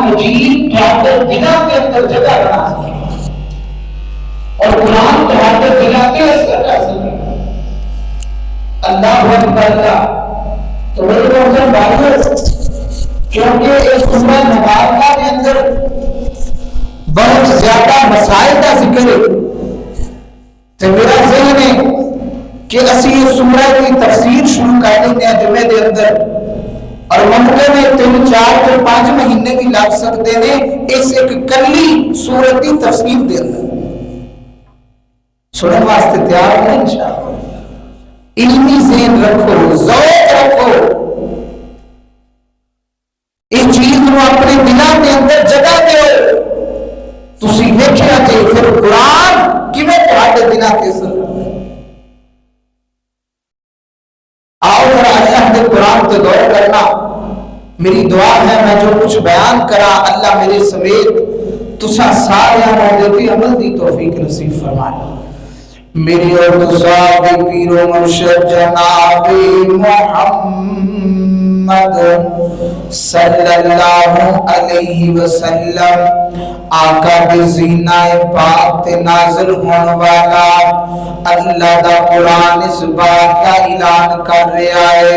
مجید تھوڑے دلوں کے اندر جگہ بنا سکے اور قرآن تھوڑے دلوں کے اثر کر سکے۔ اللہ اکبر۔ تو میرے محترم بھائیو، کیونکہ اس سورہ مبارکہ کے اندر بہت زیادہ مسائل کا ذکر ہے، تو میرا ذہن ہے کہ اسی اس سورہ کی تفسیر شروع کر دیں گے جمعے دے اندر، اور ممکن ہے 3 4 سے 5 مہینے بھی لگ سکتے ہیں اس ایک کلی سورت کی تفسیر دے اندر۔ سننے واسطے تیار ہیں انشاءاللہ؟ علمی ذہن رکھو، ذوق رکھو، اس چیز کو اپنے دلوں کے اندر جگہ دو۔ تسی دیکھیا جے پھر قرآن کیویں تہاڈے دلوں تے اثر کردا ہے۔ آؤ ذرا اللہ کے قرآن تے غور کرنا۔ میری دعا ہے میں جو کچھ بیان کرا اللہ میرے سمیت تسا سارے موجودی عمل دی توفیق نصیب فرمائے۔ میری اور تسا دی پیر و مرشد جناب محمد صلی اللہ علیہ وسلم آقا دے زینہ پاک تے نازل ہون والا اللہ دا قرآن اس بات کا اعلان کر رہا ہے،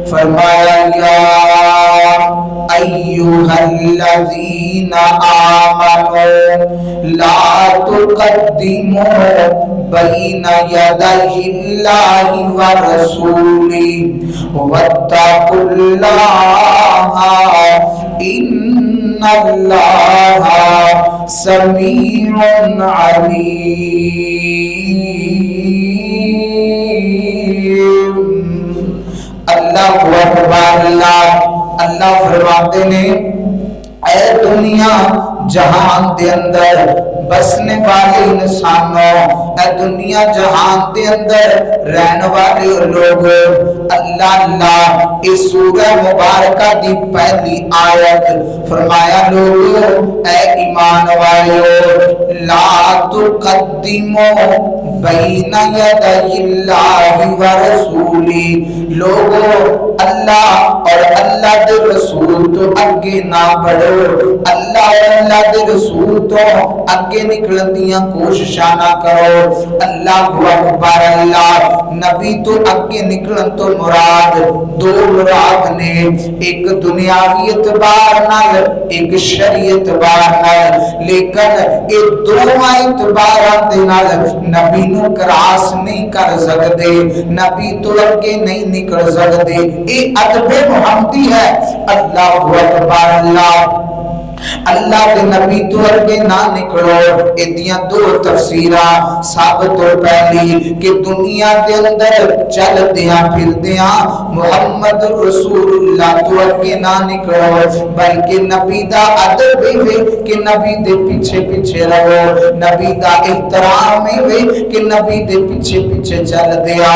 فرمایا یا ایھا الذین آمنوا لا تقدموا بین یدی اللہ ورسولہ واتقوا اللہ ان اللہ سمیع علیم۔ اللہ اکبر۔ اللہ فرماتے ہیں اے دنیا جہان دے اندر بسنے والے انسانوں، اے دنیا جہان دے اندر رہنے والے لوگ، اللہ اس سورہ مبارکہ دی پہلی آیت فرمایا لوگو اے ایمان والو لا تقدموا بین یدی اللہ ورسولہ، لوگو اللہ اور اللہ دے رسول تو اگے نہ بڑھو، اللہ اور اللہ دے رسول تو اگے نکلن دیاں کوششاں نہ کرو۔ اللہ اکبر۔ اللہ نبی تو اگے نکلن تو مراد دو مراد نے، ایک دنیاوی اعتبار نال ایک شرعی اعتبار نال، لیکن اے دونوں اعتبارات دے نال نبی نو کراس نہیں کر سکدے، نبی تو اگے نہیں نکل سکدے، اے ادب محمدی ہے۔ اللہ اکبر۔ اللہ کے نبی تو اگے نہ نکلو، ادیاں دو تفسیراں۔ سب تو پہلی کہ دنیا کے اندر چل دیاں پھر دیاں محمد رسول اللہ تو اگے نہ نکلو، بلکہ نبی دا ادب بھی کہ نبی دے پیچھے پیچھے رہو، نبی دا احترام بھی کہ نبی دے پیچھے پیچھے چل دیا۔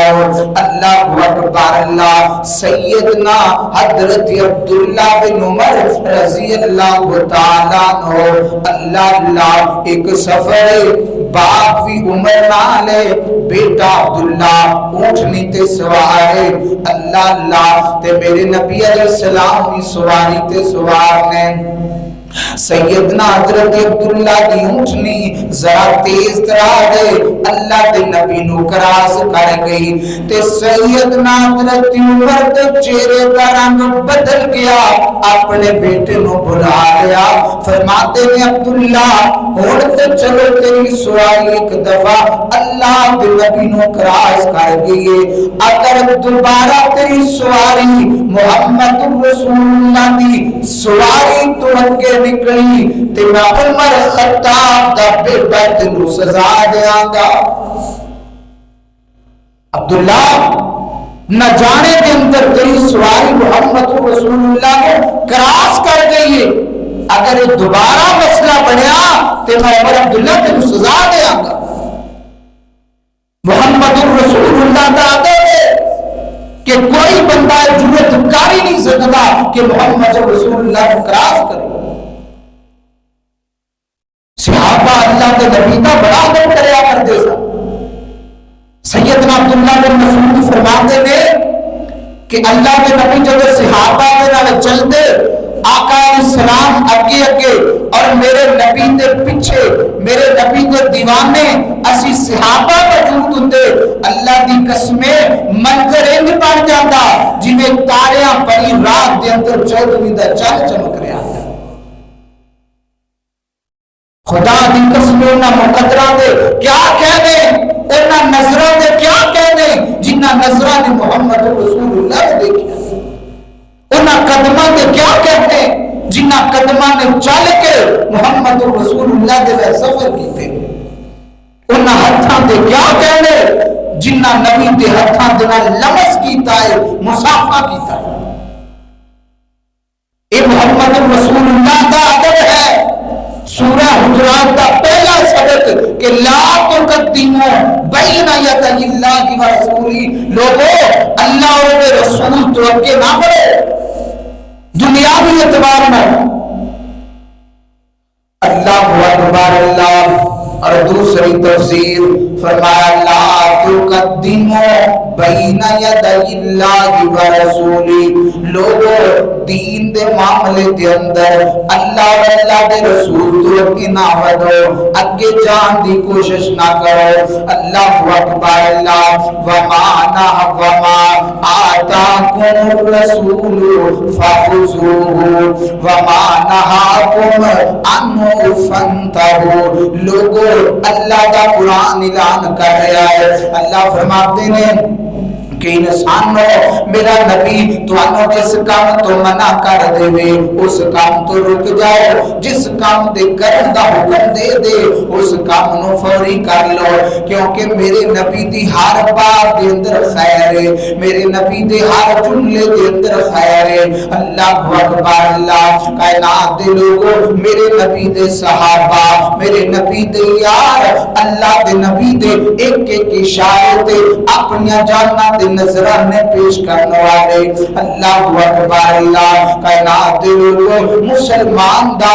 اللہ اکبر۔ اللہ سیدنا حضرت عبداللہ بن عمر رضی اللہ تعالیٰ عنہ، اللہ ایک سفر باپ بھی عمر نالے بیٹا عبداللہ اونٹنی تے سوارے، اللہ تے میرے نبی علیہ السلام بھی سواری تے سوار نے۔ سیدنا حضرت عبداللہ دی اونٹنی ذرا تیز ترا گئے، اللہ دے نبی نو کراس کر گئی، تے سیدنا حضرت عمر دے چہرے کا رنگ بدل گیا، اپنے بیٹے نو بلا لیا، فرماتے ہیں عبداللہ ہن تے چلو تیری سواری ایک دفعہ اللہ دے نبی نو کراس کر گئی، اگر دوبارہ تیری سواری محمد رسول اللہ دی سواری تو اگے نکلی تے میں عمر خطاب دا بیٹا تینوں سزا دیاں گا۔ عبداللہ نہ جانے کے اندر تیری سواری محمد رسول اللہ کو کراس کر گئی ہے، اگر یہ دوبارہ مسئلہ بنیا تو میں عمر عبداللہ تینوں سزا دیاں گا۔ محمد رسول اللہ دا ادب ہے کہ کوئی بندہ جرأت کر ہی نہیں سکتا کہ محمد رسول اللہ کو کراس کرے۔ صحابہ اللہ کے نبی کا بڑا ادب کریا کرتے سن۔ سیدنا عبداللہ بن مسعود فرماتے ہیں کہ اللہ کے نبی جب صحابہ کے نال چلتے آقا علیہ السلام اگے اگے اور میرے نبی دے پیچھے میرے نبی دے دیوانے اسی صحابہ موجود ہوندے اللہ دی قسمیں منظر انج بن جاتا جویں تاریاں بڑی رات دے اندر 14ویں دا چاند چمک رہا ہے خدا دی قسمیں انہاں مقدراں دے کیا کہنے انہاں نظراں دے کیا کہنے جنہاں نظراں نے محمد رسول اللہ نے دیکھا انہاں قدماں دے کیا کہتے جنہاں قدماں نے چل کے محمد رسول اللہ دے سفر کیتے انہاں ہتھاں دے کیا کہنے جنہاں نبی دے ہتھاں دے نال لمس کیتا ہے مصافحہ کیتا ہے یہ محمد رسول اللہ دا ادب ہے سورہ حجرات کا پہلا سبق کہ لا تقدموا بین یدی اللہ و رسولہ لوگوں اللہ اور رسول تو اگے نہ بڑھو دنیاوی اعتبار میں اللہ اکبر اللہ اور دوسری تفسیر فرمایا لا تقدموا بین یدی اللہ و رسولہ لوگوں دین دے معاملے دے اندر اللہ و اللہ دے رسول تو اگے نہ بڑھو اگے جان دی کوشش نہ کرو اللہ اکبر اللہ وما آتاکم الرسول فخذوه وما نهاکم عنہ فانتہوا لوگوں اللہ دا قرآن اعلان کر رہا ہے اللہ فرماتے ہیں کہ انسانو میرا نبی تو انو جس کام تو منع کر دے وے اس کام تو رک جاؤ جس کام دے کرن دا حکم دے دے اس کام نو فوری کر لو کیونکہ میرے نبی دی ہر بات دے اندر خیر ہے میرے نبی دے ہر جملے دے اندر خیر ہے اللہ اکبر اللہ کائنات دے لوگوں میرے نبی دے صحابہ میرے نبی دے یار اللہ دے نبی دے ایک ایک اشارے تے اپنی جاننا دے نظرانے پیش کرنے والے اللہ اکبر اللہ کائنات دے لوگوں مسلمان دا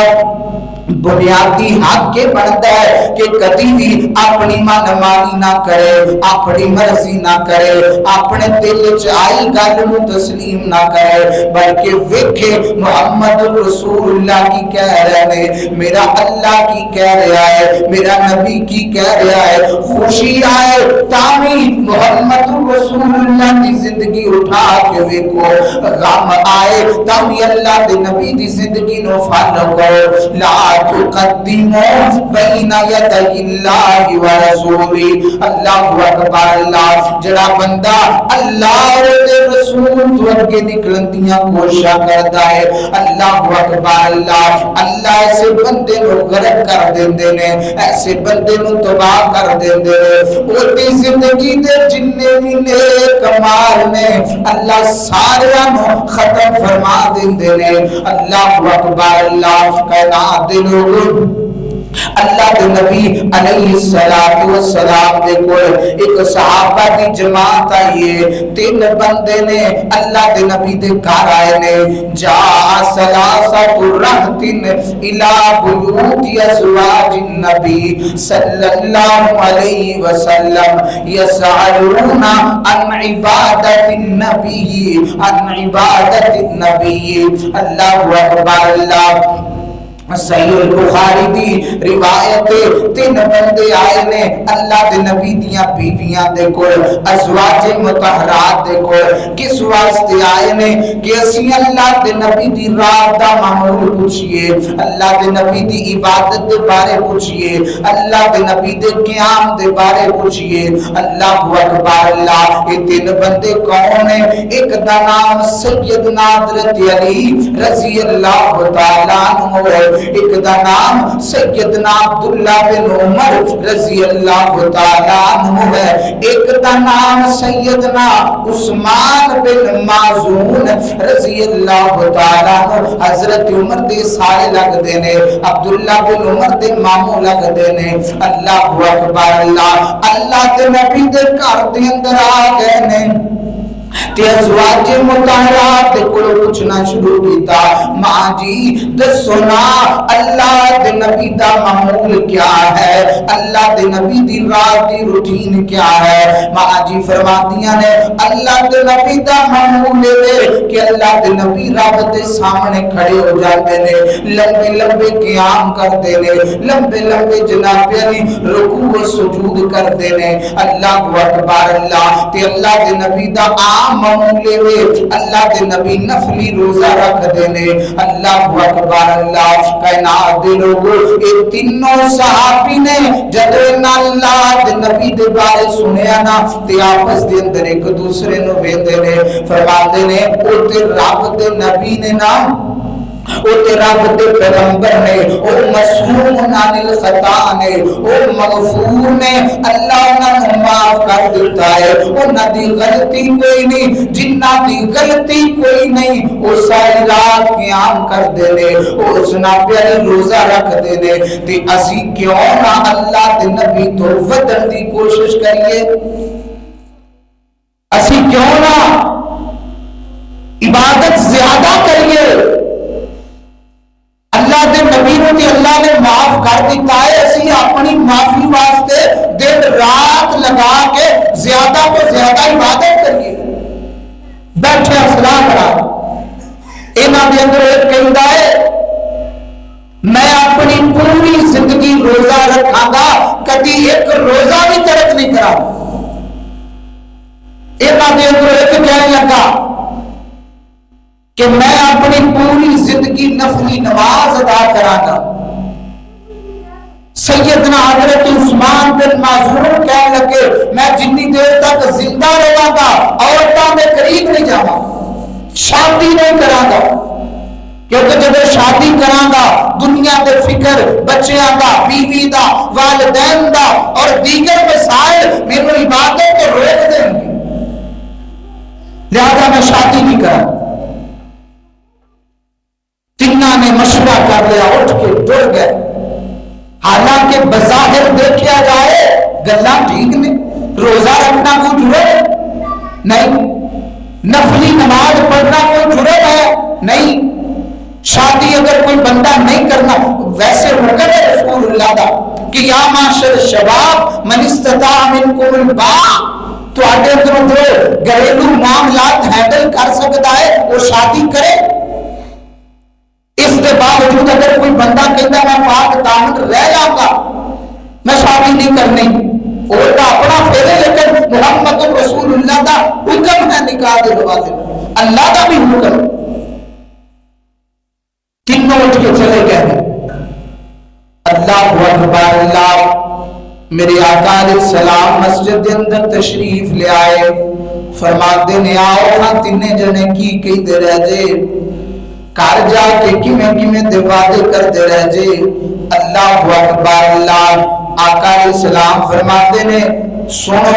بنیادی حق کے بنتا ہے کہ کدی بھی اپنی منمانی نہ کرے اپنی مرضی نہ کرے اپنے دل چائی گل نو تسلیم نہ کرے بلکہ ویکھے محمد رسول اللہ کی کہہ رہے ہیں میرا اللہ کی کہہ رہا ہے میرا نبی کی کہہ رہا ہے خوشی آئے تامی محمد رسول اللہ کی زندگی اٹھا کے ویکھو غم آئے تامی اللہ دے نبی دی زندگی نو فالو کرو لا تقدموا بین یدی اللہ و رسولہ اللہ اکبر اللہ جڑا بندہ اللہ اور رسول تو اگے نکلن دیاں کوششاں کردا ہے اللہ اکبر اللہ اللہ ایسے بندے نو غرق کر دیندے نے ایسے بندے نو تباہ کر دیندے نے او دی زندگی دے جننے بھی نیک کمال نے اللہ سارے نو ختم فرما دیندے نے اللہ اکبر اللہ کائنات دے اللہ دے نبی علیہ السلام دے کول ایک صحابہ دی جماعت آئیے 3 بندے نے اللہ دے نبی دے گھر آئے نے جا ثلاثۃ رہط الی بیوت ازواج النبی صلی اللہ علیہ وسلم یسألون عن عبادت النبی اللہ اکبر اللہ صحیح البخاری دی روایت 3 بندے آئے نے اللہ دے نبی دیاں بیویاں دے کول ازواج مطہرات دے کول کس واسطے آئے نے کہ اسی اللہ دے نبی دی رات دا معمول پوچھئے اللہ دے نبی دی عبادت دے بارے پوچھئے اللہ دے نبی دے قیام دے بارے پوچھئے اللہ اکبر اللہ یہ 3 بندے کون ہیں ایک دا نام سیدنا حضرت علی رضی اللہ تعالیٰ عنہ ہے ایک دا نام سیدنا عبداللہ بن عمر رضی اللہ تعالیٰ عنہ ہے ایک دا نام سیدنا عثمان بن معزون رضی اللہ تعالیٰ عنہ حضرت عمر دے سارے لگ دینے عبداللہ بن عمر دے مامو لگ دینے اللہ اکبر اللہ اللہ دے نبی دے گھر دے اندر آ گئے نے تے ازواج مطہرات دے کولوں پوچھنا شروع کیتا، ماں جی دسو نا اللہ دے نبی دا معمول کیا ہے، اللہ دے نبی دی رات دی روٹین کیا ہے؟ ماں جی فرماندیاں نے اللہ دے نبی دا معمول ہے کہ اللہ دے نبی رب دے سامنے کھڑے ہو جاتے نے، لمبے لمبے قیام کرتے نے، لمبے لمبے جناب علی رکوع و سجود کرتے نے، اللہ اکبر اللہ تے اللہ دے نبی دا عام معمولے ہوئے اللہ دے نبی نفلی روزہ رکھ دینے، اللہ اکبر اللہ کائنات دے لوگو اے تینوں صحابی نے جدو اللہ دے نبی دے بارے سنیا نا تے آپس دے اندر ایک دوسرے نو ویندے نے، فرماندے نے او تے رب دے نبی نے نا او تے رب دے پیغمبر نے، او معصوم عن الخطا نے، او مغفور نے، اللہ انہاں نوں معاف کر دیتا ہے، انہاں دی غلطی کوئی نہیں، جنہاں دی غلطی کوئی نہیں، او ساری رات قیام کر دے نے، او سنا پیارے روزہ رکھ دے نے، تے اسی کیوں نہ اللہ دے نبی تو ودن دی کوشش کریے، اسی کیوں نہ عبادت زیادہ کریے، اللہ دے نبی نے اللہ نے معاف کر دیتا ہے، اسی اپنی معافی واسطے دن رات لگا کے زیادہ کو زیادہ عبادت کریے، بیٹھے اصلاح کرا انہاں دے اندر ایک کہندا ہے میں اپنی پوری زندگی روزہ رکھاں گا، کدی ایک روزہ بھی ترک نہیں کرا، انہاں دے اندر ایک کہنے لگا کہ میں اپنی پوری زندگی نفلی نماز ادا کراں گا، سیدنا حضرت عثمان بن مظعون کہنے لگے میں جتنی دیر تک زندہ رہاں گا عورتوں کے قریب نہیں جاواں، شادی نہیں کراں گا، کیونکہ جب شادی کراں گا دنیا دے فکر بچیاں دا، بیوی دا، والدین دا اور دیگر مسائل میرے عبادت کو روک دیں گے، لہذا میں شادی نہیں کراں۔ تینہ نے مشورہ کر لیا، اٹھ کے ٹر گئے، حالانکہ بظاہر دیکھا جائے گلا ٹھیک نے، روزہ رکھنا کوئی جرم نہیں، نفلی نماز پڑھنا کوئی جرم ہے نہیں، شادی اگر کوئی بندہ نہیں کرنا، ویسے حکم ہے رسول اللہ دا کہ یا معاشر الشباب من استطاع منکم الباء، تو آگے اندروں جو گھریلو معاملات ہینڈل کر سکتا ہے وہ شادی کرے، اس کے باوجود اگر کوئی بندہ کہتا میں پاک دامن رہ جاؤں گا میں شادی نہیں کرنی، اور کا اپنا پھیلے، لیکن محمد رسول اللہ دا حکم ہے نکاح دے حوالے، اللہ دا بھی حکم، تینوں اٹھ کے چلے گئے، اللہ اکبر اللہ، میرے آقا علیہ السلام مسجد کے اندر تشریف لے آئے، فرماتے نے آؤ ہاں تینے جنے کی کہی دے رہ جے، کار جا کے کیویں دے وعدے کر دے رہ جے، اللہ اکبر اللہ، آقا علیہ السلام فرماتے نے سنو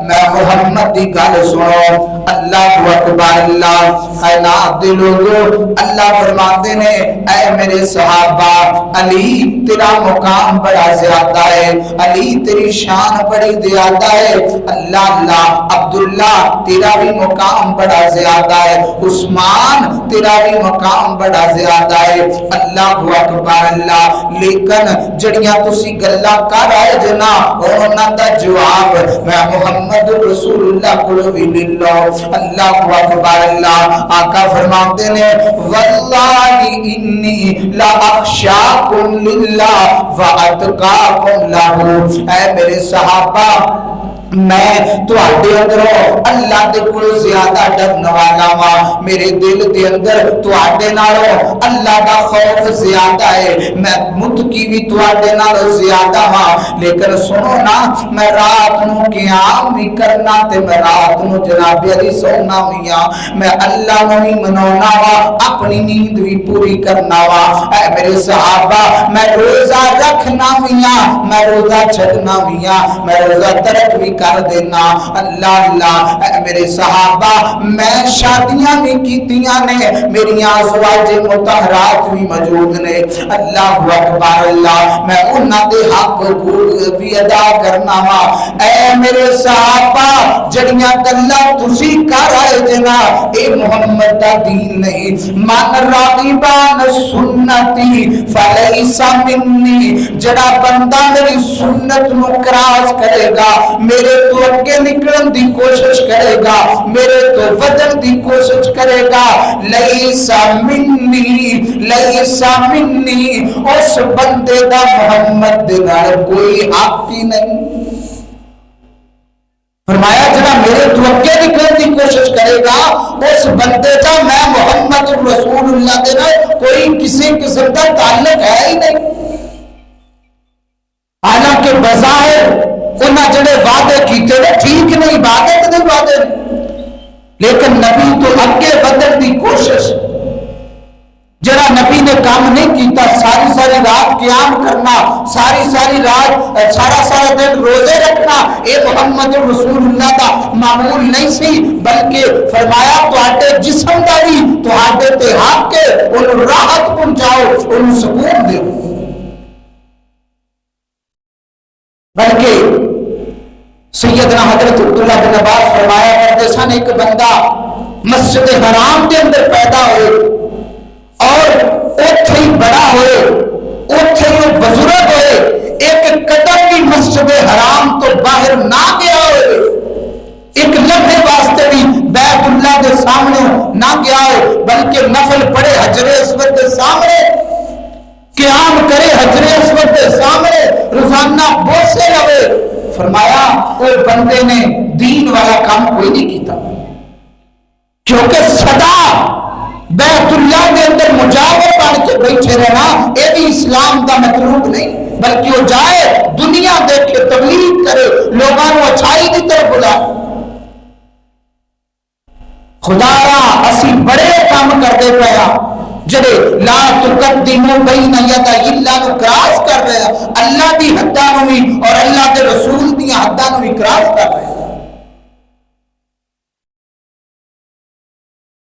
میں محمد دی گل سنو، اللہ اکبر اللہ، کائنات دے لوگو اللہ فرماتے نے اے میرے صحابہ علی تیرا مقام بڑا زیادہ ہے، علی تیری شان بڑی زیادہ ہے، اللہ اللہ عبداللہ تیرا بھی مقام بڑا زیادہ ہے، عثمان تیرا بھی مقام بڑا زیادہ ہے، اللہ اکبر اللہ، لیکن جڑیاں تسی گلاں کر آئے جنا انہاں دا جواب میں محمد رسول اللہ کو بھی لے لو، اللہ اکبر اللہ، آقا فرماتے نے واللہ انی لا اخشاکم للہ واتقاکم لہ، اے میرے صحابہ میں تو آڈے اندروں اللہ دے کل زیادہ ڈرن والا ماں، میرے دل دے اندر تو آڈے نالوں اللہ دا خوف زیادہ ہے، میں متقی بھی تو آڈے نالوں زیادہ ماں، لیکن سنو نا میں رات نو قیام بھی کرنا تے میں رات نو جناب علی سونا میاں، میں اللہ نو ہی منونا وا، اپنی نیند بھی پوری کرنا وا، اے میرے صحابہ میں روزہ رکھنا میاں، میں روزہ چھڑنا میاں، میں روزہ ترک بھی کر دینا۔ اللہ اللہ اے میرے صحابہ میں شادیاں بھی کیتیاں نے، میری ازواج مطہرات بھی موجود نے، اللہ اکبر اللہ میں انہاں دے حق بھی ادا کرنا وا۔ اے میرے صحابہ جڑیاں گلاں تسی کر آئے جنا اے محمد دا دین نہیں۔ من راغبان سنتی فلیس منی، جڑا بندہ میری سنت نو کراس کرے گا، میرے تو اگے نکلن دی کوشش کرے گا، میرے تو ودن دی کوشش کرے گا، لیس منی لیس منی، اس بندے دا محمد دے نال کوئی حق ہی نہیں۔ فرمایا جڑا میرے تو اگے نکلن دی کوشش کرے گا اس بندے دا میں محمد رسول اللہ دے نال کوئی کسی قسم کا تعلق ہے ہی نہیں۔ حالانکہ بظاہر انہاں جڑے وعدے کیتے نے ٹھیک نہیں، وعدے تے نہیں وعدے لیکن نبی تو اگے بدل دی کوشش، جڑا نبی نے کام نہیں کیتا، ساری ساری رات قیام کرنا، ساری ساری رات سارا دن روزے رکھنا، اے محمد رسول اللہ دا معمول نہیں سی، بلکہ فرمایا تواڈے جسم دا بھی تواڈے تے حق ہے، انہوں راحت پہنچاؤ، انہوں سکون دیو۔ بلکہ سیدنا حضرت عبداللہ بن عباس فرمایا کرتے سن ایک بندہ مسجد حرام کے اندر پیدا ہوئے اور اوتھے ہی بڑا ہوئے، اوتھے ہی بزرگ ہوئے، ایک قدم بھی مسجد حرام تو باہر نہ گیا ہوئے، ایک لمحے واسطے بھی بیت اللہ کے سامنے نہ گیا ہوئے، بلکہ نفل پڑھے حجر اسود کے سامنے، قیام کرے حجر اسود کے سامنے، روزانہ بوسے لگے۔ فرمایا وہ بندے نے دین والا کام کوئی نہیں کیتا، کیونکہ صدا بیت اللہ کے اندر مجاور بن کے بیٹھے رہنا یہ بھی اسلام کا مطلوب نہیں، بلکہ وہ جائے دنیا دیکھے، تبلیغ کرے، لوگوں کو اچھائی کی طرف بلائے۔ خدا را اسی بڑے کام کرتے پیا جڑے لا تقدموا بین یدی اللہ نو کراس کر رہے ہیں، اللہ دی حداں نو بھی اور اللہ کے رسول دی حداں نو بھی کراس کر رہے ہیں۔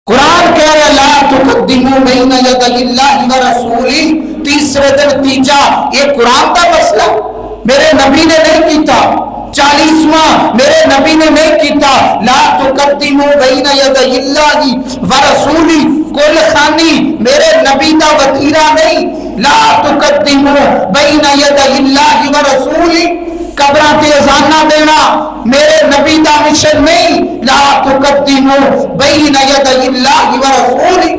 قرآن کہہ رہا ہے لا تقدموا بین یدی اللہ و رسولی، تیسرے دن تیجا، یہ قرآن کا مسئلہ میرے نبی نے نہیں کیتا، 40واں میرے نبی نے نہیں کیتا، لا تقدموا بین یدی اللہ و رسولی، کل خانی میرے نبی دا وطیرہ نہیں، لا تقدموا بین یدی اللہ و رسولی، قبرہ تے اذانہ دینا میرے نبی دا مشن نہیں، لا تقدموا بین یدی اللہ و رسولی۔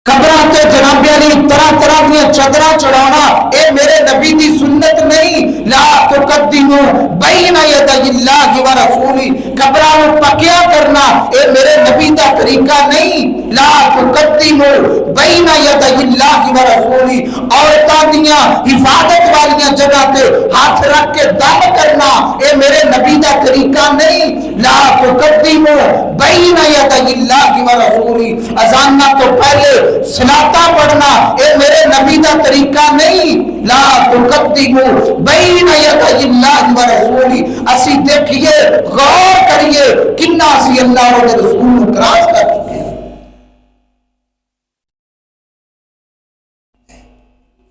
قبرہ تے جناب علی طرح طرح کی چادراں چڑھانا اے میرے نبی دی سنت نہیں، لا تقدموا بین یدی اللہ و رسولی، قبرہ کو پکیا کرنا اے میرے نبی دا طریقہ نہیں، لا تقدموا بین یدی اللہ و رسولی، عورتاں دیاں حفاظت والیاں جگہ تے ہاتھ رکھ کے دم کرنا اے میرے نبی دا طریقہ نہیں، لا تقدموا بین یدی اللہ و رسولی، اذانہ تو پہلے صلاۃ پڑھنا اے میرے نبی دا طریقہ نہیں، لا تقدموا بین یدی اللہ و رسولی۔ اسی دیکھیے غور کریے کنا اسی اللہ اور رسول کو کراس کر چکے ہیں۔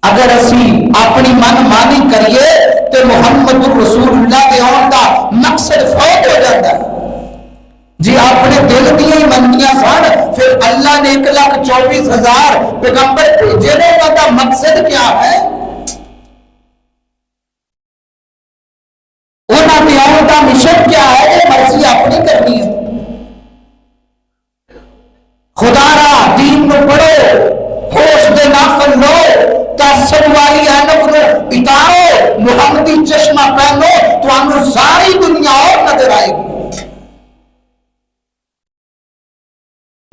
اگر اسی اپنی من مانی کریے تو محمد رسول اللہ کے آن کا مقصد فوت ہو جاتا ہے۔ جی اپنے دل دیا ہی منگیاں سن، پھر اللہ نے 1,24,000 پیغمبر بھیجے نے، کا مقصد کیا ہے؟ انہاں نے آن کا مشن کیا ہے؟ یہ مرضی اپنی کرنی ہے۔ خدا را دین نو پڑھو، ہوش دے ناخن لو، تاثر والی اینک نو اتارو، محمدی چشمہ پہنو، تو انہوں ساری دنیا اور نظر آئے گی۔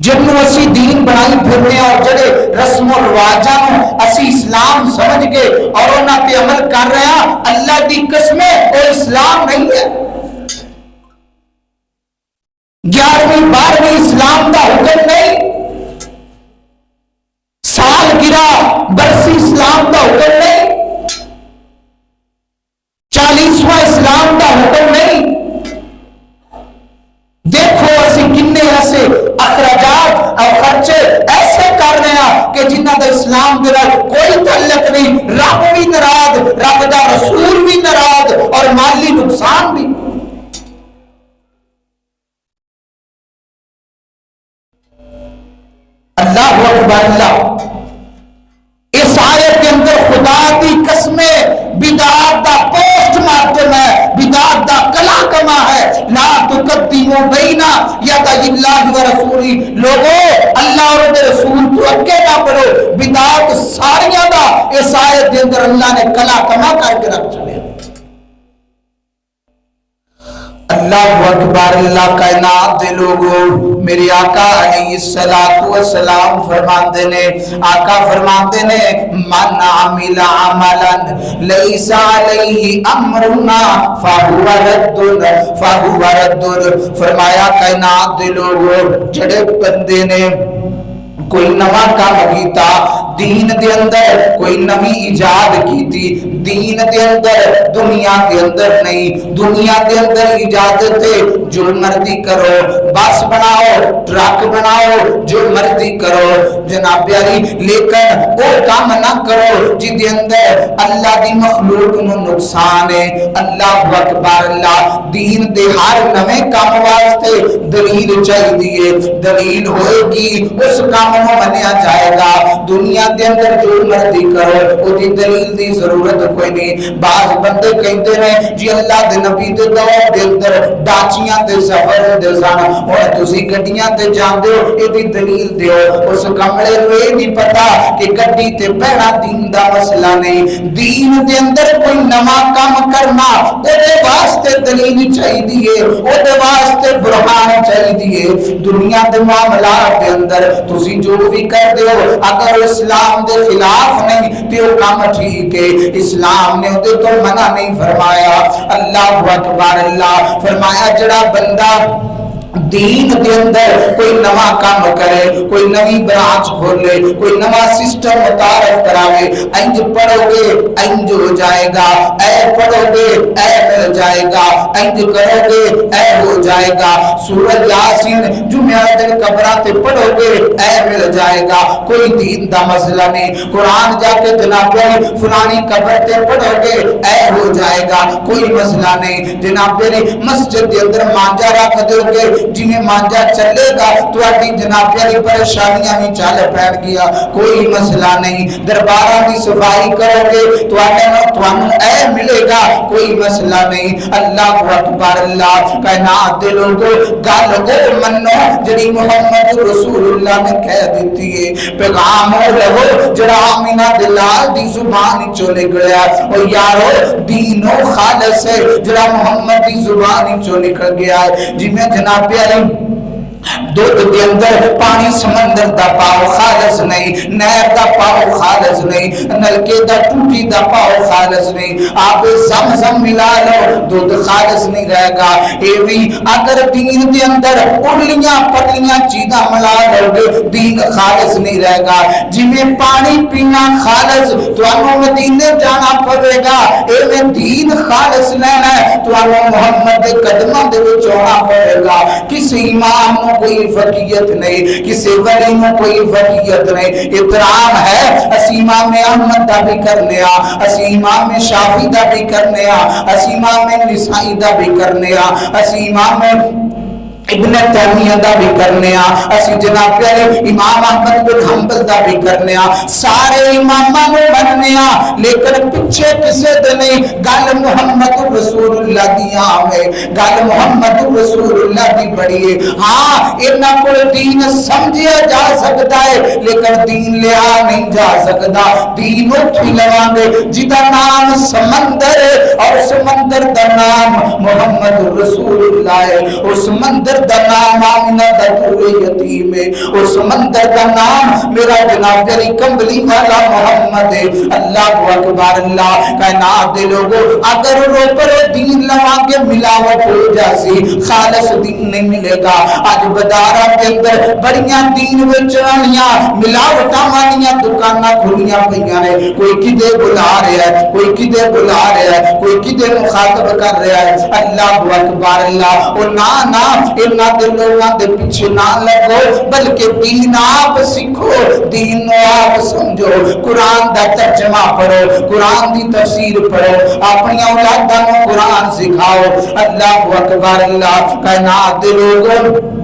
جنہوں اسی دین بنائی پھرنے اور جڑے رسم و رواجاں اسی اسلام سمجھ کے اور انہاں پہ عمل کر رہے ہیں، اللہ دی قسمیں وہ اسلام نہیں ہے۔ 11ویں 12ویں اسلام دا حکم نہیں، سال گرہ برسی اسلام دا حکم نہیں، اسلام دے نال کوئی تعلق نہیں، رب بھی ناراض، رب دا رسول بھی ناراض اور مالی نقصان بھی۔ اللہ اکبر اللہ۔ اس آیت کے اندر خدا دی قسمیں بدعت دا پوسٹ مارٹم ہے، بدعت دا کلا کما ہے۔ لا تقدموا بین یدی اللہ و رسولہ، لوگو اللہ اور دے رسول تو اگے نہ بڑھو۔ بدعت ساریاں دا اس آیت کے اندر اللہ نے کلا کما کر کے رکھ چلے۔ اللہ اکبر اللہ، کائنات دے لوگوں، میرے آقا علیہ السلام فرماتے نے، آقا فرماتے نے من عمل عملا لیس علیہ امرنا فہو رد، فرمایا کائنات دے لوگوں، جڑے بندے نے کوئی نوا کام کیتا دین دے اندر، کوئی نوی ایجاد کیتی دین دے اندر، دنیا دے اندر نہیں، دنیا دے اندر اجازت ہے جو مرضی کرو، بس بناؤ، ٹرک بناؤ، جو مرضی کرو جناب پیاری، لیکن وہ کام نہ کرو جن دے اندر اللہ دی مخلوق نو نقصان ہے۔ اللہ اکبر اللہ، دین دے ہر نوے کام واسطے دلیل چاہیے، دلیل ہوئے گی اس کام منیا جائے گا۔ دنیا دے اندر جو مرضی کرو او دی دلیل دی ضرورت کوئی نہیں۔ بعض بندے کہندے ہیں جی اللہ دے نبی دے دور دے اندر ڈاچیاں تے سفر دے سن، ہن تسی گڈیاں تے جاندے ہو، اے دی دلیل دیو۔ اس کملے نوں اے نہیں پتا کہ گڈی تے بہنا دین دا مسئلہ نہیں، دین دے اندر کوئی نواں کام کرنا او دے واسطے دلیل چاہیے، او دے واسطے برہان چاہیے۔ دنیا دے معاملات دے اندر تسی جو بھی کر دیو اگر اسلام دے خلاف نہیں تے وہ کام ٹھیک ہے، اسلام نے تے تو منع نہیں فرمایا۔ اللہ اکبر اللہ، فرمایا جڑا بندہ دین دے اندر کوئی نواں کام کرے، کوئی نوی برانچ کھولے، کوئی نواں سسٹم متعارف کراوے، انج پڑھو گے انج ہو جائے گا، اے پڑھو گے اے مل جائے گا، انج کرو گے اے ہو جائے گا، سورہ یاسین جمعہ دن قبراں تے پڑھو گے اے مل جائے گا، کوئی دین دا مسئلہ نہیں۔ قرآن جا کے جناب فلانی قبر تے پڑھو گے اے ہو جائے گا، کوئی مسئلہ نہیں۔ جناب مسجد دے اندر مانجا رکھ دو گے، جنہیں مانجا چلے گا تو اٹھی جناب پیاری پریشانیاں نہیں چال پھیڑ گیا، کوئی مسئلہ نہیں۔ درباراں کی صفائی کرو گے تو انہوں اے ملے گا، کوئی مسئلہ نہیں۔ اللہ اکبر اللہ، کائنات دے لوگوں گل او منو جڑی محمد رسول اللہ نے کہہ دیتی ہے، پیغام او لہو جڑا آمینہ دلال دی زبان چو نکلیا، او یارو دین و خالص ہے جڑا محمد دی زبان چو نکل گیا ہے، جی میں جناب پیاری دودھ دے اندر پانی سمندر دا پاؤ خالص نہیں، نہر دا پاؤ خالص نہیں، نلکے دا ٹوٹی دا پاؤ خالص نہیں، آپ زمزم ملا لو دودھ خالص نہیں رہے گا۔ اے بھی اگر دین دے اندر اڑلیاں پٹلیاں چیزاں ملا لو گے دین خالص نہیں رہے گا۔ جی میں پانی پینا خالص تو انہوں مدینے جانا پڑے گا، اے میں دین خالص لینا ہے تو انہوں محمد دے قدمہ دے چونا پڑے گا۔ کسی امام نو کوئی فقیت نہیں، کسی ولی نو کوئی فقیت نہیں، احترام ہے اسی امام احمد دا بھی کرنے آ، اسی امام شافعی دا بھی کرنے آ، اسی امام نسائی دا بھی کرنے آ، اسی امام ابن تیمیہ دا بھی کرنے آ، اسی جناب پیارے امام احمد بن حنبل دا بھی کرنے آ، سارے اماماں نو بننے آ، لیکن پچھے کسے دے نہیں گل محمد رسول اللہ دی آوے، گل محمد رسول اللہ دی بڑی ہے۔ ہاں انہاں کو دین سمجھیا جا سکتا ہے لیکن دین لیا نہیں جا سکتا۔ دین اتھی لواں گے جدا نام سمندر اور سمندر دا نام محمد رسول اللہ ہے، اور سمندر دا نام آمینہ دا دور یتیم ہے، اور سمندر دا نام میرا جناب علی کمبلی والا محمد ہے۔ اللہ اکبر اللہ، کائنات دے لوگوں اگر روپر دین لوانگے ملاوٹ ہو جاسی خالص دین نہیں ملے گا۔ آج بدارہ کے اندر بڑیاں دین وچرانیاں ملاوٹاں وانیاں دکاناں کھلیاں پئیاں نے، کوئی کدے بلا رہا ہے، کوئی کدے بلا رہا ہے، کوئی کدے مخاطب کر رہا ہے۔ اللہ اکبر اللہ، اور نا انہاں دے لوگاں دے پیچھے نہ لگو بلکہ دین آپ سیکھو دین نو آپ سمجھو قرآن دا ترجمہ پڑھو قرآن دی تفسیر پڑھو اپنی اولاداں نو قرآن سکھاؤ اللہ اکبر اللہ کائنات دے لوگوں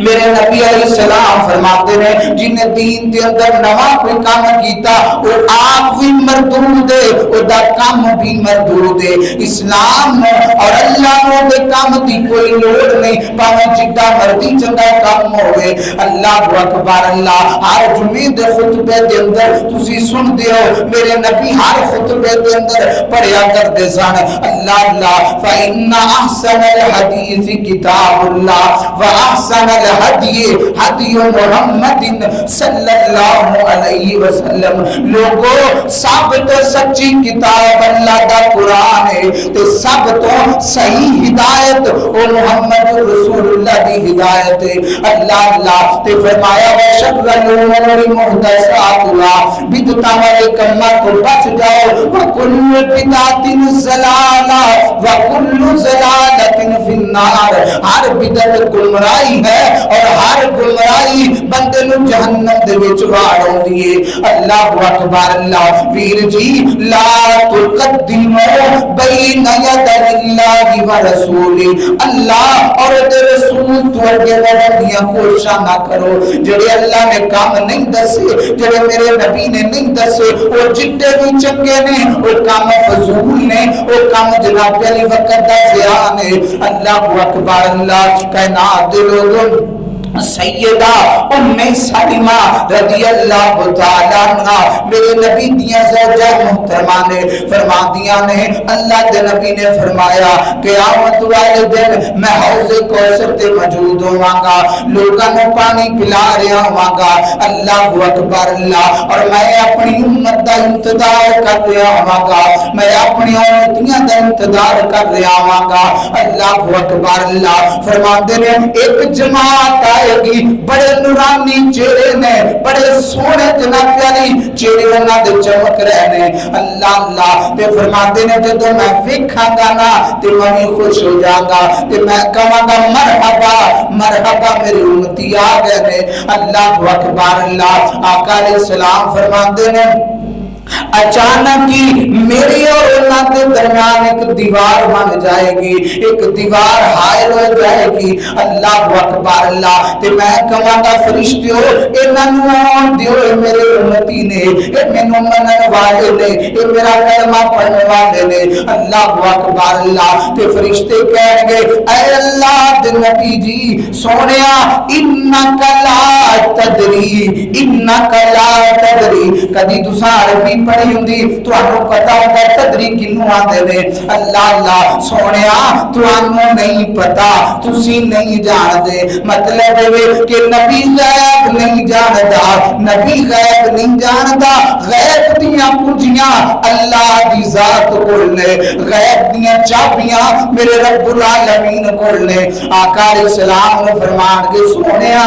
میرے نبی علیہ السلام فرماتے ہیں جن دین دے اندر نواں کوئی کام کیتا وہ آپ بھی مردود ہے وہ دا کام بھی مردود ہے اسلام اور اللہ نو دے کام دی کوئی لوڑ نہیں پاویں جڈا مرضی چنگا کام ہوئے اللہ اکبر اللہ ہر جمعے دے خطبے دے اندر تسی سن دے ہو میرے نبی ہر خطبے دے اندر پڑھیا کرتے سن اللہ اللہ فإن أحسن الحديث كتاب الله وأحسن الهدي هدي محمد صلی اللہ علیہ وسلم لوگو سب تو سچی کتاب اللہ دا قرآن ہے تے سب تو صحیح ہدایت او محمد رسول اللہ دی ہدایت ہے اللہ اللہ تے فرمایا وشر الامور محدثاتها بدعتاں والے کاماں کو بچ جاؤ وکل بدعت ضلالہ وکل ضلالۃ فی النار ہر بدعت گمراہی ہے اور ہر گمراہی بندے نو جہنم دے وچ واڑوندی ہے اللہ اکبر اللہ ویر جی لا تقدموا بین یدی اللہ و رسولہ اللہ اور دے رسول تو اگے بڑھدیاں کوششاں نہ کرو جڑے اللہ نے کام نہیں دسے جڑے میرے نبی نے نہیں دسے وہ جتنے بھی چنگے نے وہ کام فضول نے وہ کام جناب علی وقت دا ضیاء نے اللہ اکبر اللہ کائنات دے لوگوں سیدہ ام سلمہ رضی اللہ تعالی عنہ میرے نبی دیاں زوجہ محترمہ نے فرما دیا نے اللہ دے نبی نے فرمایا قیامت والے دن میں حوض کوثر تے موجود ہوں گا لوگوں کو پانی پلا رہا ہوں گا اللہ اکبر اللہ اور میں اپنی امت دا انتظار کر رہا ہوں گا میں اپنی امتیاں دا انتظار کر رہا ہوں گا اللہ اکبر اللہ فرماتے ہیں ایک جماعت آئے گی بڑے نورانی چہرے نے بڑے سونے جناب پیاری چہرے انہاں دے چمک رہے نے اللہ اللہ تے فرماتے نے جدوں میں ویکھاں گا نا تے میں خوش ہو جاں گا تے میں کہاں گا مرحبا مرحبا میری امتی آ گئے نے اللہ اکبر اللہ آقا علیہ السلام فرماتے نے اچانک ہی میری اور اللہ کے درمیان ایک دیوار بن جائے گی ایک دیوار حائل ہو جائے گی اللہ اکبر اللہ تے میں کہاں گا فرشتیوں انہاں نوں آن دیو میرے امتی نے اے مینوں منن والے نے اے میرا کلمہ پڑھنے والے نے اللہ اکبر اللہ تے فرشتے کہیں گے اے اللہ دے نبی جی سونیا انک لا تدری انک لا تدری کدی تساں عربی پڑھی ہوندی تانوں پتہ ہوگا تدری کینوں آندے نے اللہ اللہ سونیا تانوں نہیں پتہ تسی نہیں جاندے مطلب ہے کہ نبی غیب نہیں جاندا نبی غیب نہیں جاندا غیب دیاں کنجیاں اللہ دی ذات کول نے غیب دیاں چابیاں میرے رب العالمین کول نے آقا علیہ السلام نے فرمان کے سونیا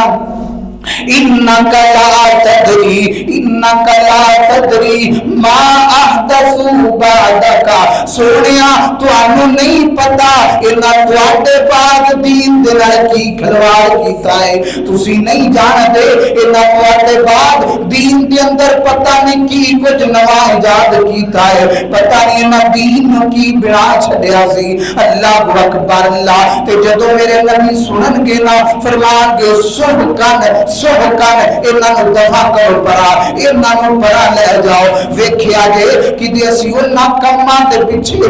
انک لا تدری انک لا تدری ما احدثوا بعدک سونیا تانوں نہیں پتا انہاں تواڈے بعد دین دے نال کی کھلواڑ کیتا ہے تسی نہیں جاندے انہاں تواڈے بعد دین دے اندر پتہ نہیں کی کچھ نواں ایجاد کیتا ہے پتہ نہیں انہاں دین نو کی بنا چھڈیا سی اللہ اکبر اللہ تے جدوں میرے نبی سنن گے نا فرمان کے سبحان سبحان انہاں نوں دفع کرو پرا انہاں نوں پرا لے جاؤ ویکھیا جے کہ اسی انہاں کماں دے پیچھے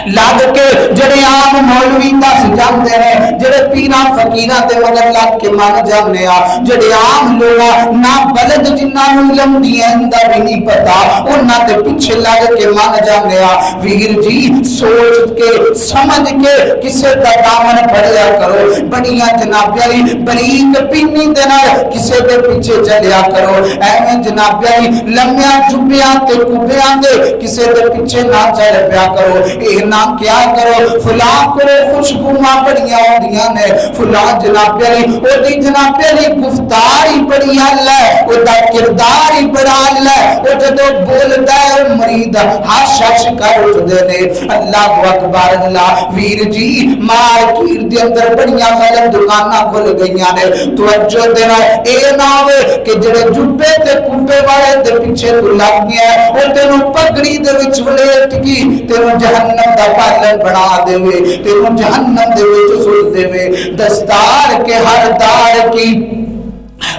لگ کے جڑے عام مولوی دس جاندے ہیں جڑے پیراں فقیراں تے مگر لگ کے من جاندے آ جڑے عام لوگ نہ بلد جنہاں نوں علم دی اندا بھی نہیں پتا انہاں دے پیچھے لگ کے من جاندے آ ویر جی سوچ کے سمجھ کے کسے دا دامن پھڑیا کرو بڑیاں جناب علی بریک پینی دے نال کسے دے پیچھے چلیا کرو ایویں جناب علی لمیاں چوبیاں تے کوبیاں دے کسے دے پیچھے نہ چل پیا کرو اینا کیا کرو فلاں کرو خوشبوواں بڑیاں ہوندیاں نے فلاں جناب علی او دی جناب علی گفتار ہی بڑی اللہ ہے او دا کردار ہی بڑا اللہ ہے او جدو بولدا ہے او مرید ہش ہش کر اٹھدے نے اللہ اکبر اللہ ویر جی مارکیٹ دے اندر بڑیاں غلط دکاناں کھل گئیاں نے توجہ دینا اے نہ ہوے کہ جڑے جبے تے کپے والے دے پیچھے تو لگ گیا او تینوں پگڑی دے وچ ولیٹ کی تینوں جہنم دا پالن بنا دے تینوں جہنم دے وچ سٹ دے دستار کے ہر دار کی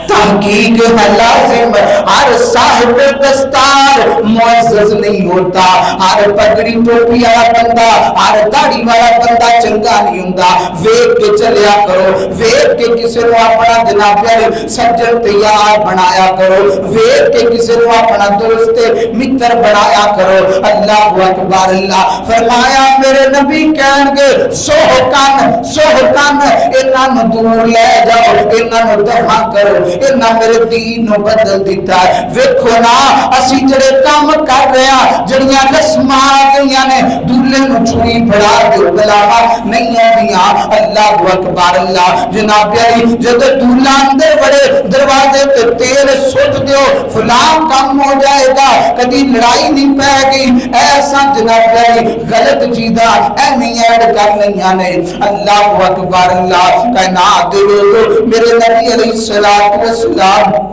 تحقیق ہے لازم ہر صاحب دستار معزز نہیں ہوتا ہر پگڑی ٹوپی والا بندہ ہر داڑھی والا بندہ چنگا نہیں ہوندا ویکھ کے چلیا کرو ویکھ کے کسی نو اپنا جناب سجن تیار بنایا کرو ویکھ کے کسی نو اپنا دوست متر بنایا کرو اللہ اکبر اللہ فرمایا میرے نبی کہن گے سوہکن انہاں نو دور لے جاؤ انہاں نو دفع کرو انہاں میرے دین نو بدل دیتا ہے ویکھو نا اسی جڑے کام کر رہے ہیں جڑیاں رسماں آ گئیاں نے دولے نو چھری پھڑا دے بلاوا نہیں آندیاں اللہ اکبر اللہ جناب علی جدو دولا اندر بڑے دروازے تے تیل سٹ دیو فلاں کام ہو جائے گا کدی لڑائی نہیں پے گی ایسا جناب علی غلط چیزاں ایویں ایڈ کر لئیاں نے اللہ اکبر اللہ کائنات دے لوگو میرے نبی علیہ الصلوۃ والسلام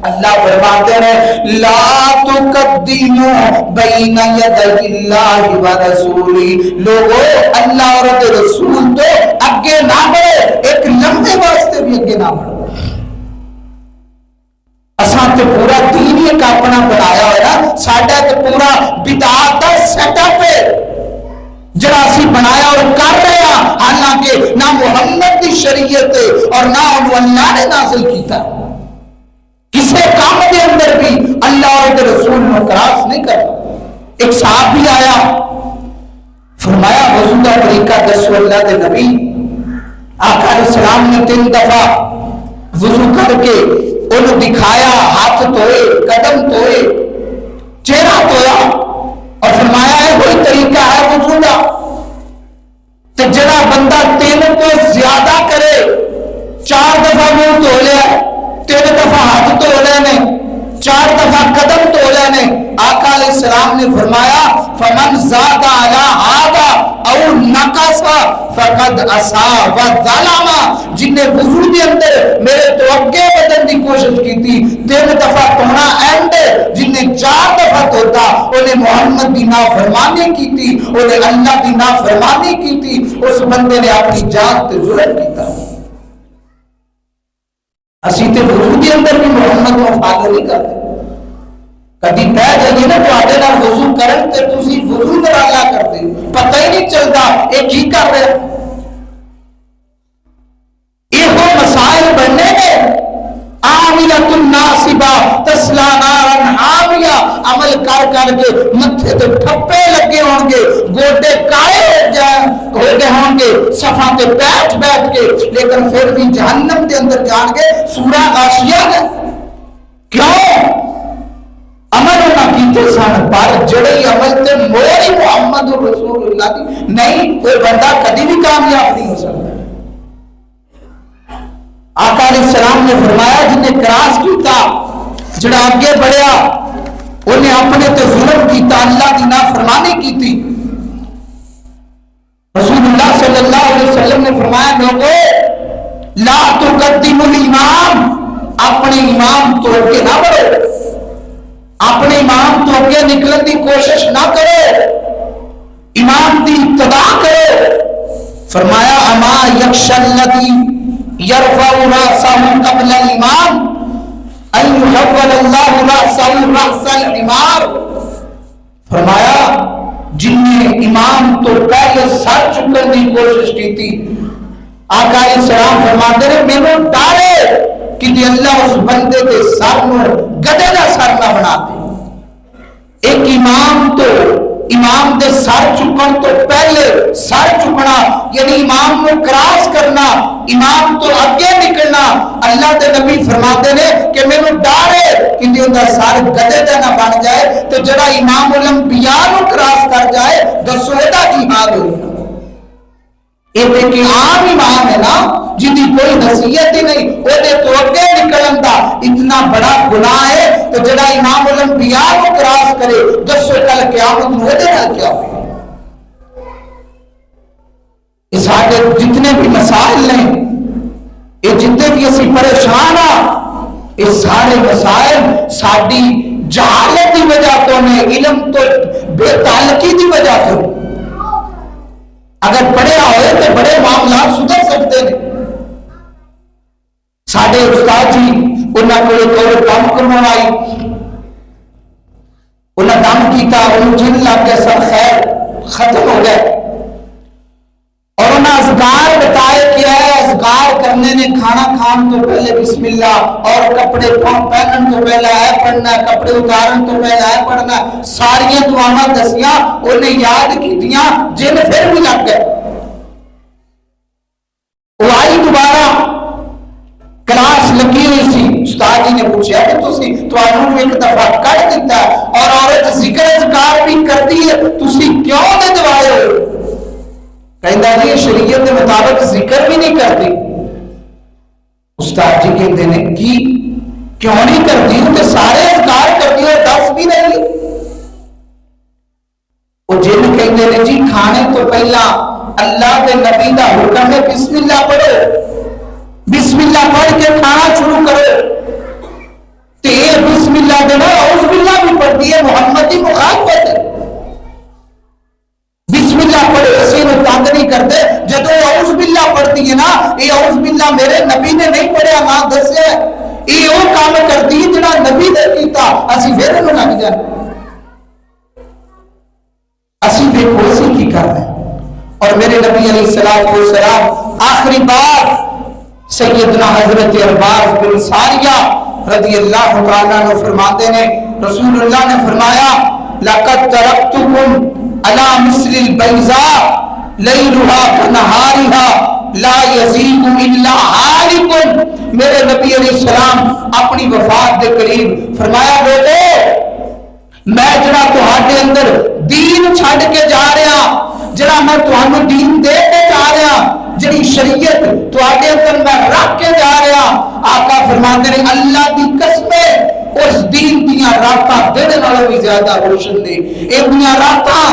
اللہ فرماتے ہیں لا تقدموا بین یدی اللہ ورسولی لوگو اللہ اور رسول تو اگے نہ بڑھو ایک لمحے واسطے بھی اگے نہ بڑھو اساں تے پورا دین ہی ایک اپنا بنایا ہوا ہے نا ساڈا تے پورا بدعات دا سیٹ اپ ہے جڑا اسی بنایا اور کر رہے ہیں حالانکہ نہ محمد کی شریعت اور نہ اللہ نے نازل کیتا کسے کام دے اندر بھی اللہ اور رسول نے کراس نہیں کرتا ایک صحابی آیا فرمایا وضو کا طریقہ دسو اللہ دے نبی آقا علیہ السلام نے 3 دفعہ وضو کر کے انہوں دکھایا ہاتھ دھوئے قدم دھوئے چہرہ دھویا اور فرمایا ہے وہی طریقہ ہے وضو کا تے جڑا بندہ 3 کو زیادہ کرے 4 دفعہ منہ دھو لیا 3 دفعہ ہاتھ دھو لینے 4 دفعہ قدم دھو لینے آقا علیہ السلام نے فرمایا فمن زاد علی ھذا او نقص فقد عصى وظلم جن نے وضو دے اندر میرے تو اگے بدن دی کوشش کی تھی 3 دفعہ دھونا اینڈ جن نے 4 دفعہ دھوتا انہیں محمد دی نافرمانی کی تھی انہیں اللہ دی نافرمانی کی تھی اس بندے نے اپنی جان تے ظلم کیتا اسی تے وضو دے اندر بھی محمد کو فالو نہیں کرتے کبھی پہ جائیے نا تو نال وضو کرن تے تسی وضو نرالا کرتے پتہ ہی نہیں چلتا یہ کی کر رہے یہ مسائل بننے میں عاملۃ ناصبہ تسلا نارا حامیہ عمل کر کے متھے تے ٹھپے لگے ہوں گے گوڈے کالے ہو گئے ہوں گے صفاں تے بیٹھ کے لیکن پھر بھی جہنم دے اندر جان گے سورہ غاشیہ ہے کیوں عمل نہ کیتے سن پر جڑے عمل تے موری محمد رسول اللہ دی نہیں کوئی بندہ کبھی بھی کامیاب نہیں ہو سکتا آقا علیہ السلام نے فرمایا جن نے کراس کیتا جڑا آگے بڑھیا انہیں اپنے تے ظلم کیتا اللہ دی نافرمانی کیتی رسول اللہ صلی اللہ علیہ وسلم نے فرمایا لوگو لا تقدموا الامام اپنے امام تو آگے نہ بڑھو اپنے امام تو آگے نکلنے کی کوشش نہ کرو امام دی اتباع کرو فرمایا اما یخشى الذی یرفع راسہ قبل الامام ان یحول اللہ راسہ رأس الحمار فرمایا جن نے امام تو پہلے سر چکن کی کوشش کی تھی آقا علیہ السلام فرماتے ہیں میرے ڈالے کہ دی اللہ اس بندے کے سر میں گدے کا سر نہ بنا دے ایک امام تو امام دے سر چکن تو پہلے سر چکنا یعنی امام کو کراس کرنا امام تو اگے نکلنا اللہ دے نبی فرماتے ہیں کہ میرے ڈر ہے کہ ان کا سر گدے دا نہ بن جائے تو جڑا امام الانبیاء نو کراس کر جائے دسو دا کی حال ہوئی. یہ کہ عام امام ہے نا جن کی کوئی حیثیت ہی نہیں وہ تو اگے نکلن دا اتنا بڑا گناہ ہے تو جڑا امام الانبیاء کو کراس کرے دسو کل قیامت میں وہ کیا ہوئے. یہ سارے جتنے بھی مسائل ہیں یہ جتنے بھی اسی پریشان ہاں یہ سارے مسائل ساری جہالت کی وجہ تو نے علم تو بے تعلقی کی وجہ تو. اگر پڑھیا ہوئے تو بڑے معاملات سدھر سکتے ہیں. ساڈے استاد جی انہوں کو کام کروائی انہیں دم کیتا انہوں جن لگ گئے سب خیر ختم ہو گئے اور انہیں اذکار بتائے کیا ہے. اذکار کرنے نے کھانا کھان تو پہلے بسم اللہ اور کپڑے پہنن تو پہلے ہے پڑھنا کپڑے اتارن تو پہلے ہے پڑھنا ساری دعاواں دسیاں انہیں یاد کیتیاں جن پھر بھی لگ گئے. وہ آئی دوبارہ کلاس لگی ہوئی سی استاد جی نے پوچھا کہ تسی تانوں ایک دفعہ کٹ دیتا اور عورت ذکر اذکار بھی کرتی ہے تسی کیوں دے دوائے ہو. کہندا جی شریعت کے مطابق ذکر بھی نہیں کرتی. استاد جی کہتے ہیں کہ کیوں نہیں کرتی ہوں کہ سارے اذکار کرتی ہو دس بھی نہیں. وہ جن کہتے ہیں جی کھانے تو پہلا اللہ کے نبی دا حکم ہے بسم اللہ پڑھو بسم اللہ پڑھ کے کھانا شروع کرو تے بسم اللہ دے نا اعوذ باللہ بھی پڑھتی ہے محمد کی مخالفت ہے. بسم اللہ پڑھے اسی نے تنگ نہیں کرتے جدو اعوذ باللہ پڑھتی ہے نا یہ اعوذ باللہ میرے نبی نے نہیں پڑھیا نہ دسیا یہ وہ کام کرتی ہے جڑا نبی نے کیتا اسی پھر انہوں لگ جانے اسی دیکھو اسی کی کر رہے ہیں. اور میرے نبی علیہ السلام آخری بار سیدنا حضرت عباس بن ساریہ رضی اللہ تعالیٰ عنہ فرماتے ہیں رسول اللہ نے فرمایا لقد ترکتکم علی مثل البیضاء لیلها کنہارها لا یزیغ الا ہالک. میرے نبی علیہ السلام اپنی وفات کے قریب فرمایا لوگو میں جڑا تہاڈے اندر دین چھڈ کے جا رہا جڑا میں تہانوں دین دے کے جا رہا جڑی شریعت تہاڈے اندر میں رکھ کے جا رہا آقا فرماتے ہیں اللہ دی قسم اس دین دیاں راتاں دن نالوں بھی زیادہ روشن نے اے دیاں راتاں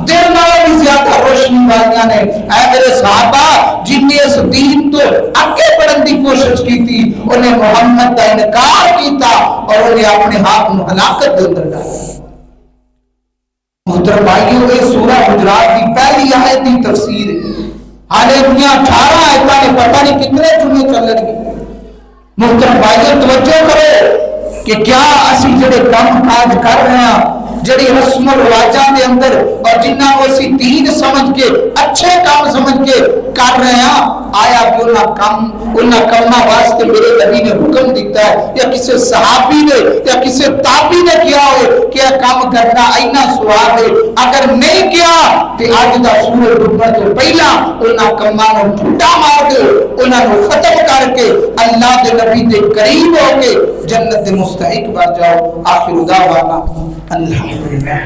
دن نالوں بھی زیادہ روشنی والیاں نے. اے میرے صحابہ جن نے اس دین تو اگے بڑھن دی کوشش کی تھی انہیں محمد کا انکار کیتا اور انہیں اپنے ہاتھ میں ہلاکت دے اندر ڈالا. محترم بھائیوں یہ سورہ حجرات کی پہلی آیت کی تفسیر ہے. حالے دنیا 18 آیتاں نے پتہ نہیں کتنے جملے چل رہے ہیں. محترم بھائیوں توجہ کرو کہ کیا اسی جڑے کام کاج کر رہے ہیں جڑی رسم و رواجاں دے اندر اور جنہاں کو اسی دین سمجھ کے اچھے کام سمجھ کے کر رہے ہیں آیا کہ انہاں کاماں واسطے میرے نبی نے حکم دیتا ہے یا کسی صحابی نے یا کسی تابعی نے کیا ہوئے کہ یہ کام کرنا اینا سواب ہے. اگر نہیں کیا تو آج دا سورج ڈوبنے تو پہلا انہاں کاماں نوں ٹھٹا مار دے انہاں نوں ختم کر کے اللہ دے نبی دے قریب ہو کے جنت دے مستحق بن جاؤ. آخر دعوانا الحمدللہ.